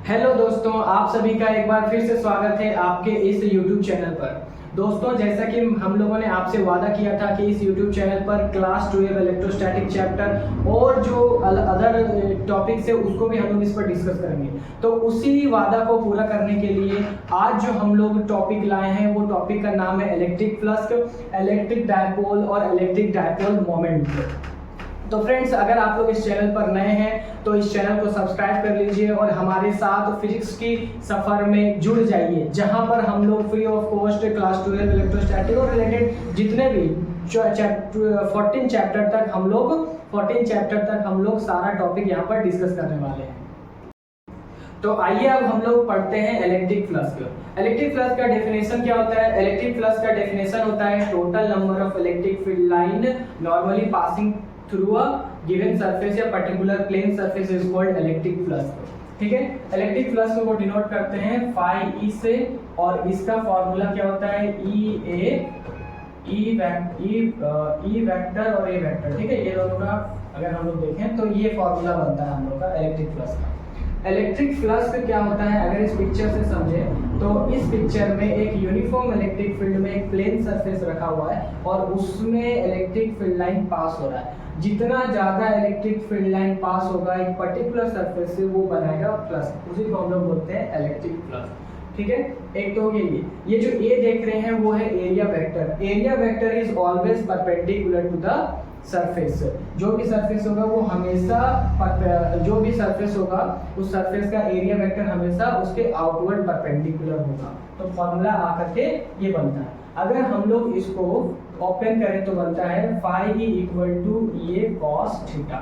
Hello दोस्तों, आप सभी का एक बार फिर से स्वागत है आपके इस YouTube चैनल पर। दोस्तों, जैसा कि हम लोगों ने आपसे वादा किया था कि इस YouTube चैनल पर क्लास 12 इलेक्ट्रोस्टैटिक चैप्टर और जो अदर टॉपिक्स है उसको भी हम लोग इस पर डिस्कस करेंगे। तो उसी वादा को पूरा करने के लिए आज जो हम लोग टॉपिक लाए हैं वो टॉपिक का नाम है इलेक्ट्रिक फ्लक्स, इलेक्ट्रिक डायपोल और इलेक्ट्रिक डायपोल मोमेंट। तो फ्रेंड्स, अगर आप लोग इस चैनल पर नए हैं तो इस चैनल को सब्सक्राइब कर लीजिए और हमारे साथ फिजिक्स की सफ़र में जुड़ जाइए, जहां पर हम लोग free of cost class 12 electrostatic और रिलेटेड जितने भी 14 चैप्टर तक हम लोग सारा टॉपिक यहां पर डिस्कस करने वाले हैं। तो आइए अब हम लोग पढ़ते हैं इलेक्ट्रिक फ्लक्स। इलेक्ट्रिक फ्लक्स का डेफिनेशन क्या होता है? इलेक्ट्रिक फ्लक्स का डेफिनेशन होता है total number of electric field line normally passing through a given surface या particular plane surface is called electric flux. ठीक है, इलेक्ट्रिक फ्लक्स को डिनोट करते हैं फाई ई से, और इसका फॉर्मूला क्या होता है? ई वेक्टर और ए वेक्टर। ठीक है, ये दोनों का अगर हम लोग देखें तो ये फॉर्मूला बनता है हम लोग का इलेक्ट्रिक फ्लक्स का। इलेक्ट्रिक फ्लक्स क्या होता है अगर इस पिक्चर से समझें तो इस पिक्चर में एक यूनिफॉर्म इलेक्ट्रिक फील्ड में एक प्लेन सरफेस रखा हुआ है और उसमें इलेक्ट्रिक फील्ड लाइन पास हो रहा है। जितना ज्यादा इलेक्ट्रिक फील्ड लाइन पास होगा एक पर्टिकुलर सरफेस से वो बनाएगा फ्लक्स, उसी को हम लोग बोलते हैं इलेक्ट्रिक फ्लक्स। ठीक है, एक तो ये जो ए देख रहे हैं वो है area vector. Area vector is always perpendicular to the surface. जो भी सरफेस होगा वो हमेशा जो भी सरफेस होगा उस सरफेस का एरिया वेक्टर हमेशा उसके आउटवर्ड परपेंडिकुलर होगा। तो फॉर्मूला आकर के ये बनता है। अगर हम लोग इसको ओपन करें तो बनता है phi E equal to A cos theta.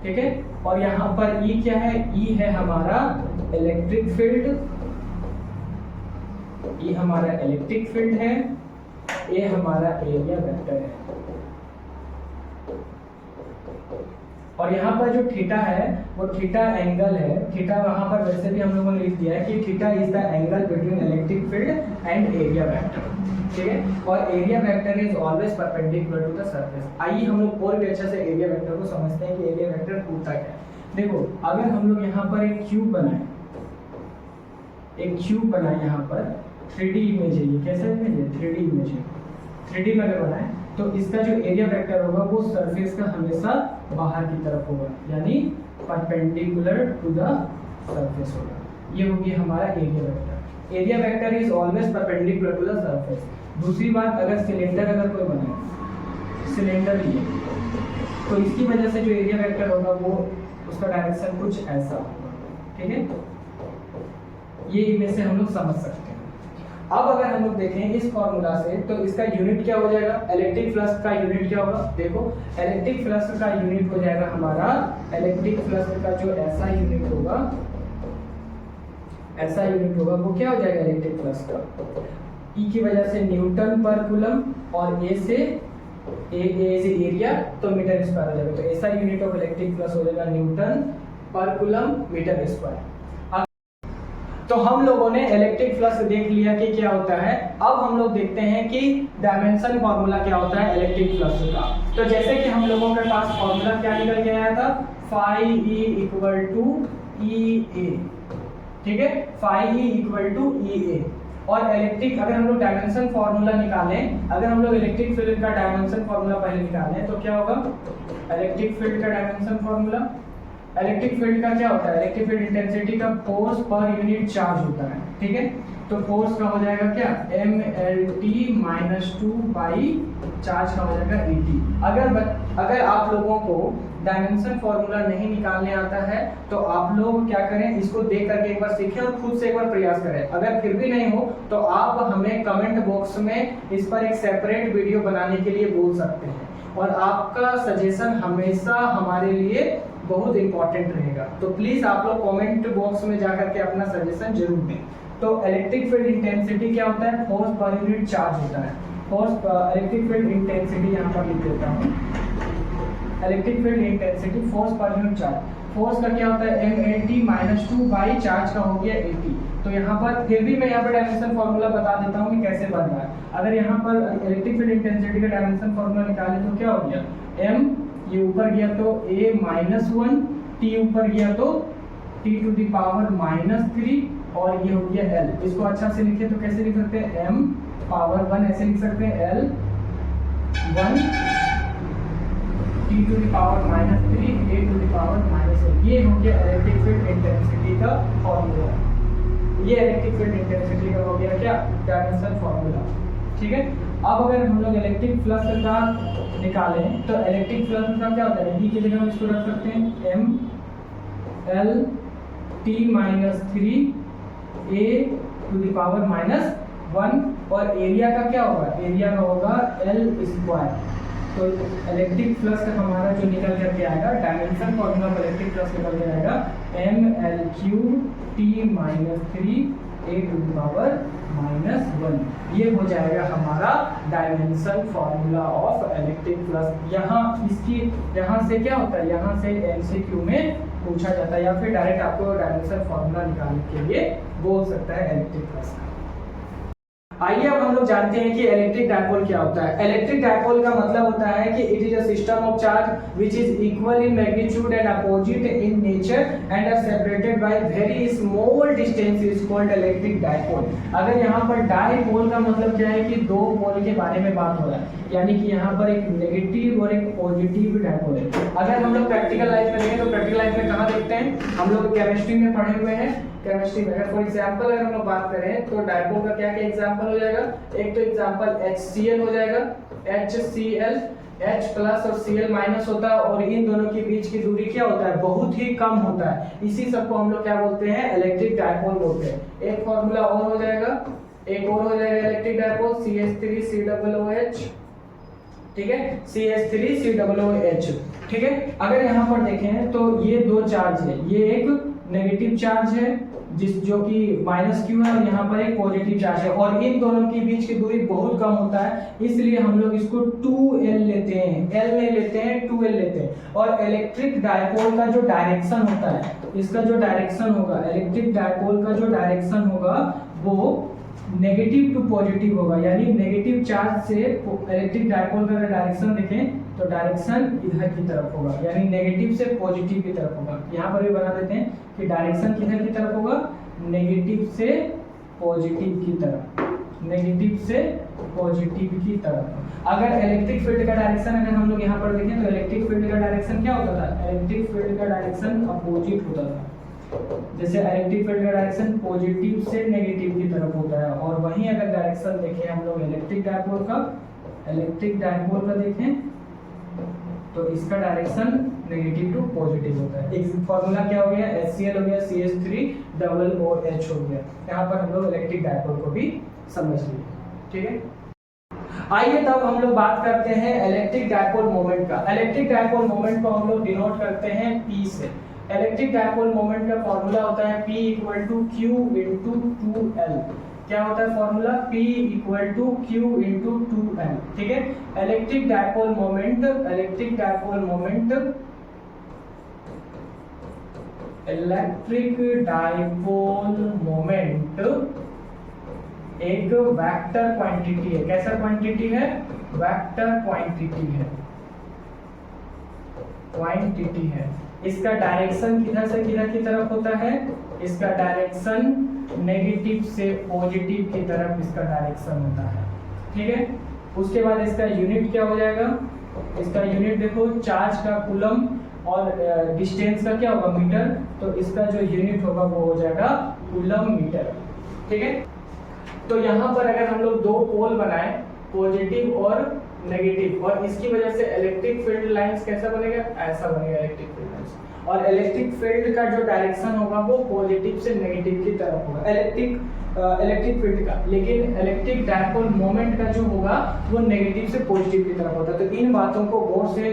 ठीक है, और यहाँ पर ई क्या है? ई है हमारा इलेक्ट्रिक फील्ड, ई हमारा इलेक्ट्रिक फील्ड है, ए हमारा एरिया वेक्टर है। और यहाँ पर जो थीटा है वो थीटा एंगल है। थीटा वहाँ पर वैसे भी हम लोगों ने लिख दिया है कि theta is the angle between electric field and area vector. ठीक है, और area vector is always perpendicular to the surface. आइए हम लोग और भी अच्छे से एरिया वेक्टर को समझते हैं कि एरिया वेक्टर होता क्या है। देखो, अगर हम लोग यहाँ पर एक क्यूब बनाए यहाँ पर 3D इमेज है, ये कैसा इमेज है? 3D इमेज है। 3D में अगर बनाए तो इसका जो एरिया वेक्टर होगा वो सरफेस का हमेशा बाहर की तरफ होगा, यानी परपेंडिकुलर टू द सरफेस होगा। ये होगी हमारा area vector. Area vector is always perpendicular to the surface. दूसरी बात, अगर सिलेंडर अगर कोई बनाए, सिलेंडर ये, तो इसकी वजह से जो एरिया वेक्टर होगा वो उसका डायरेक्शन कुछ ऐसा होगा। ठीक है, ये इमेज से हम लोग समझ सकते हैं। अब अगर हम लोग देखें इस फॉर्मूला से तो इसका यूनिट क्या हो जाएगा? इलेक्ट्रिक फ्लक्स का यूनिट क्या होगा? देखो, इलेक्ट्रिक फ्लक्स का यूनिट हो जाएगा हमारा, इलेक्ट्रिक फ्लक्स का जो ऐसा यूनिट होगा वो क्या हो जाएगा? इलेक्ट्रिक फ्लक्स का ई की वजह से न्यूटन पर कूलम और ए से एरिया तो मीटर स्क्वायर हो जाएगा। तो ऐसा यूनिट ऑफ इलेक्ट्रिक फ्लक्स हो जाएगा न्यूटन पर कूलम मीटर स्क्वायर। तो हम लोगों ने इलेक्ट्रिक फ्लक्स देख लिया कि क्या होता है। अब हम लोग देखते हैं कि डायमेंशन फॉर्मूला क्या होता है इलेक्ट्रिक फ्लक्स का। तो जैसे कि हम लोगों के पास फॉर्मूला क्या निकल के आया था, फाई ई इक्वल टू ई ए। ठीक है, फाई ई इक्वल टू ई ए। और इलेक्ट्रिक अगर हम लोग डायमेंशन फॉर्मूला निकालें, अगर हम लोग इलेक्ट्रिक फील्ड का डायमेंशन फॉर्मूला पहले निकालें तो क्या होगा? इलेक्ट्रिक फील्ड का डायमेंशन फॉर्मूला, इलेक्ट्रिक फील्ड का क्या होता है? इलेक्ट्रिक फील्ड इंटेंसिटी का फोर्स पर यूनिट चार्ज होता है। ठीक है, तो फोर्स का हो जाएगा क्या? mlt-2 बाई चार्ज का हो जाएगा et। अगर आप लोगों को डायमेंशन फॉर्मूला नहीं निकालने आता है तो आप लोग क्या करें, इसको देख करके एक बार सीखें और खुद से एक बार प्रयास करें। अगर फिर भी नहीं हो तो आप हमें कमेंट बॉक्स में इस पर एक सेपरेट वीडियो बनाने के लिए बोल सकते हैं, और आपका सजेशन हमेशा हमारे लिए बहुत इंपॉर्टेंट रहेगा। तो प्लीज आप लोग कमेंट बॉक्स में जाकर के अपना सजेशन जरूर दें। तो इलेक्ट्रिक फील्ड इंटेंसिटी क्या होता है? फोर्स पर यूनिट चार्ज होता है। इलेक्ट्रिक फील्ड इंटेंसिटी यहाँ पर लिख देता हूँ। Electric field intensity force per unit charge, force का क्या होता है? mlt-2 बाई चार्ज का हो गया 80। तो यहाँ पर फिर भी मैं यहाँ पर डायमेंशन फॉर्मूला बता देता हूँ कि कैसे बन रहा है। अगर यहाँ पर इलेक्ट्रिक फील्ड इंटेंसिटी का डायमेंशन फॉर्मूला निकाले तो क्या हो गया? m, ये ऊपर गया तो a-1, t ऊपर गया तो टी टू द पावर -3 और ये हो गया l। इसको अच्छा से लिखे तो कैसे लिख सकते हैं, m पावर 1 ऐसे लिख सकते हैं, l 1 T to the power -3 a to the power -1। ये हो गया इलेक्ट्रिक फील्ड इंटेंसिटी का फॉर्मूला। ये इलेक्ट्रिक फील्ड इंटेंसिटी का हो गया क्या, डायमेंशन फॉर्मूला। ठीक है, अब अगर हम लोग इलेक्ट्रिक फ्लक्स का निकालें तो इलेक्ट्रिक फ्लक्स का क्या होता है, e की जगह हम इसको रख सकते हैं m l t -3 a to the power -1 और एरिया का क्या होगा, एरिया का होगा l²। तो इलेक्ट्रिक फ्लक्स का हमारा जो निकल करके आएगा, dimension formula of electric flux निकल के आएगा ml³ t -3 a to the power -1। ये हो जाएगा हमारा dimension formula of electric flux. यहाँ से क्या होता है, यहाँ से एमसीक्यू में पूछा जाता है या फिर डायरेक्ट आपको डायमेंशन फॉर्मूला निकालने के लिए बोल सकता है इलेक्ट्रिक फ्लक्स का। आइए अब हम लोग जानते हैं कि इलेक्ट्रिक डायपोल क्या होता है। इलेक्ट्रिक डायपोल का मतलब होता है कि it is a system of charge which is equal in magnitude and opposite in nature and are separated by very small distance is called electric dipole. अगर यहाँ पर डायपोल का मतलब क्या है कि दो पोल के बारे में बात हो रहा है, यानी कि यहाँ पर एक नेगेटिव और एक पॉजिटिव डायपोल है। अगर हम लोग प्रैक्टिकल लाइफ में देखें तो प्रैक्टिकल लाइफ में कहाँ देखते हैं, हम लोग केमिस्ट्री में पढ़े हुए हैं। केमिस्ट्री में अगर फॉर एग्जांपल अगर हम लोग बात करें तो डायपोल का क्या क्या एग्जांपल हो जाएगा, एक तो एग्जांपल HCl हो जाएगा, HCl H प्लस और Cl माइनस होता है और इन दोनों के बीच की दूरी क्या होता है, बहुत ही कम होता है। इसी सबको हम लोग क्या बोलते हैं, इलेक्ट्रिक डायपोल बोलते हैं। एक फॉर्मूला और हो जाएगा, एक और हो जाएगा इलेक्ट्रिक डायपोल CH3COOH, ठीक है, CH3COOH। ठीक है, अगर यहाँ पर देखें तो ये दो चार्ज है, ये एक नेगेटिव चार्ज है जो कि -q है और यहाँ पर एक पॉजिटिव चार्ज है और इन दोनों के बीच की दूरी बहुत कम होता है, इसलिए हम लोग इसको 2l लेते हैं, l नहीं लेते हैं, 2l लेते हैं। और इलेक्ट्रिक डायपोल का जो डायरेक्शन होता है, इसका जो डायरेक्शन होगा, इलेक्ट्रिक डायपोल का जो डायरेक्शन होगा वो नेगेटिव टू पॉजिटिव होगा, यानी नेगेटिव चार्ज से इलेक्ट्रिक डायपोल का डायरेक्शन देखें तो डायरेक्शन इधर की तरफ होगा, यानी नेगेटिव से पॉजिटिव की तरफ होगा। यहाँ पर भी बना देते हैं कि डायरेक्शन किधर की तरफ होगा, नेगेटिव से पॉजिटिव की तरफ, नेगेटिव से पॉजिटिव की तरफ। अगर इलेक्ट्रिक फील्ड का डायरेक्शन अगर हम लोग यहाँ पर देखें तो इलेक्ट्रिक फील्ड का डायरेक्शन क्या होता था, इलेक्ट्रिक फील्ड का डायरेक्शन अपोजिट होता था। जैसे इलेक्ट्रिक फील्ड का डायरेक्शन पॉजिटिव से नेगेटिव की तरफ होता है, और वहीं अगर डायरेक्शन देखें हम लोग इलेक्ट्रिक डायपोल का देखें तो इसका डायरेक्शन नेगेटिव टू पॉजिटिव होता है। एक फॉर्मूला क्या हो गया, HCl हो गया, CH3OOH हो गया। यहाँ पर हम लोग इलेक्ट्रिक डायपोल को भी समझ लिए, ठीक है। आइए तब हम लोग बात करते हैं इलेक्ट्रिक डायपोल मोमेंट का। इलेक्ट्रिक डायपोल मोमेंट को हम लोग डिनोट करते हैं P से। इलेक्ट्रिक डायपोल मोमेंट का फॉर्मूला होता है P = Q × 2L। क्या होता है फॉर्मूला, P = Q × 2L, ठीक है। Electric dipole moment electric dipole moment एक वेक्टर क्वांटिटी है। कैसा क्वांटिटी है, वेक्टर क्वांटिटी है। इसका डायरेक्शन किधर से किधर की तरफ होता है, इसका डायरेक्शन नेगेटिव से पॉजिटिव की तरफ इसका डायरेक्शन होता है, ठीक है। उसके बाद इसका यूनिट क्या हो जाएगा, इसका यूनिट देखो, चार्ज का कूलम और डिस्टेंस का क्या होगा, मीटर, तो इसका जो यूनिट होगा वो हो जाएगा कूलम मीटर, ठीक है। तो यहाँ पर अगर हम लोग दो पोल बनाए, पॉजिटिव और नेगेटिव, और इसकी वजह से इलेक्ट्रिक फील्ड लाइंस कैसा बनेगा, ऐसा बनेगा इलेक्ट्रिक फील्ड लाइंस, और इलेक्ट्रिक फील्ड का जो डायरेक्शन होगा वो पॉजिटिव से नेगेटिव की तरफ होगा इलेक्ट्रिक फील्ड का। लेकिन इलेक्ट्रिक डायपोल मोमेंट का जो होगा वो नेगेटिव से पॉजिटिव की तरफ होता है। तो इन बातों को गौर से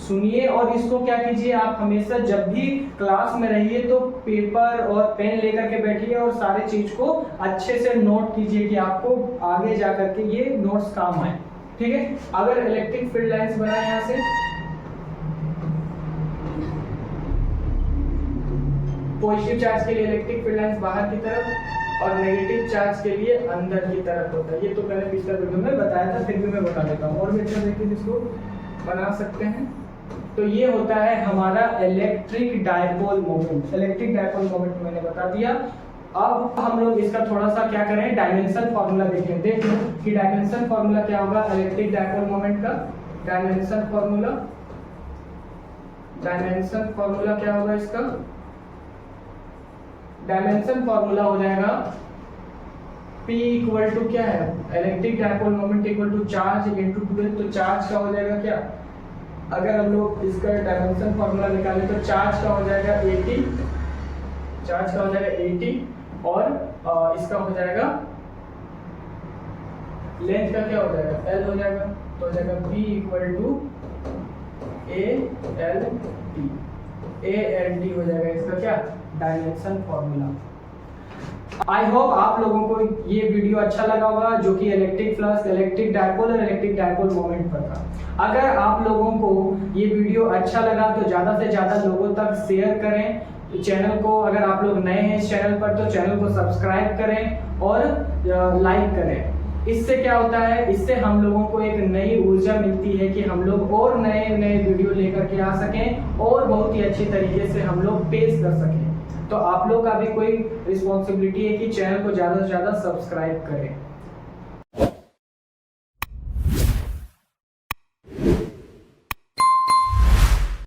सुनिए और इसको क्या कीजिए, आप हमेशा जब भी क्लास में रहिए तो पेपर और पेन लेकर के बैठिए और सारे चीज को अच्छे से नोट कीजिए कि आपको आगे जा करके ये नोट्स काम आए, ठीक है। अगर इलेक्ट्रिक फील्ड लाइंस बनाए यहाँ से, पॉजिटिव चार्ज के लिए इलेक्ट्रिक फील्ड लाइंस बाहर की तरफ और नेगेटिव चार्ज के लिए अंदर की तरफ होता है। ये तो मैंने पिछले वीडियो में बताया था, फिर भी मैं बता देता हूँ और भी अच्छा देखिए जिसको बना सकते हैं। तो ये होता है हमारा electric dipole moment. Electric dipole moment मैंने बता दिया। अब हम लोग इसका थोड़ा सा क्या करें, डायमेंशन फॉर्मूला देखें। देख लो कि डायमेंशन फॉर्मूला क्या होगा इलेक्ट्रिक डायपोल मोमेंट का। डायमेंशन फॉर्मूला क्या होगा इसका, डायमेंशन फॉर्मूला हो जाएगा P इक्वल टू क्या है, electric dipole moment equal to charge into 2। तो चार्ज का हो जाएगा क्या, अगर हम लोग इसका डायमेंशन फॉर्मूला निकालें तो चार्ज का हो जाएगा 80, चार्ज का हो जाएगा 80 और इसका हो जाएगा लेंथ का क्या हो जाएगा L हो जाएगा। तो हो जाएगा P इक्वल टू ALT हो जाएगा इसका क्या, डायमेंशन फॉर्मूला। आई होप आप लोगों को ये वीडियो अच्छा लगा होगा, जो कि इलेक्ट्रिक फ्लक्स, इलेक्ट्रिक डायपोल और इलेक्ट्रिक डायपोल मोमेंट पर था। अगर आप लोगों को ये वीडियो अच्छा लगा तो ज़्यादा से ज़्यादा लोगों तक शेयर करें चैनल को। अगर आप लोग नए हैं इस चैनल पर तो चैनल को सब्सक्राइब करें और लाइक करें। इससे क्या होता है, इससे हम लोगों को एक नई ऊर्जा मिलती है कि हम लोग और नए नए वीडियो लेकर के आ सकें और बहुत ही अच्छी तरीके से हम लोग पेश कर सकें। तो आप लोग का भी कोई रिस्पॉन्सिबिलिटी है कि चैनल को ज़्यादा से ज़्यादा सब्सक्राइब करें।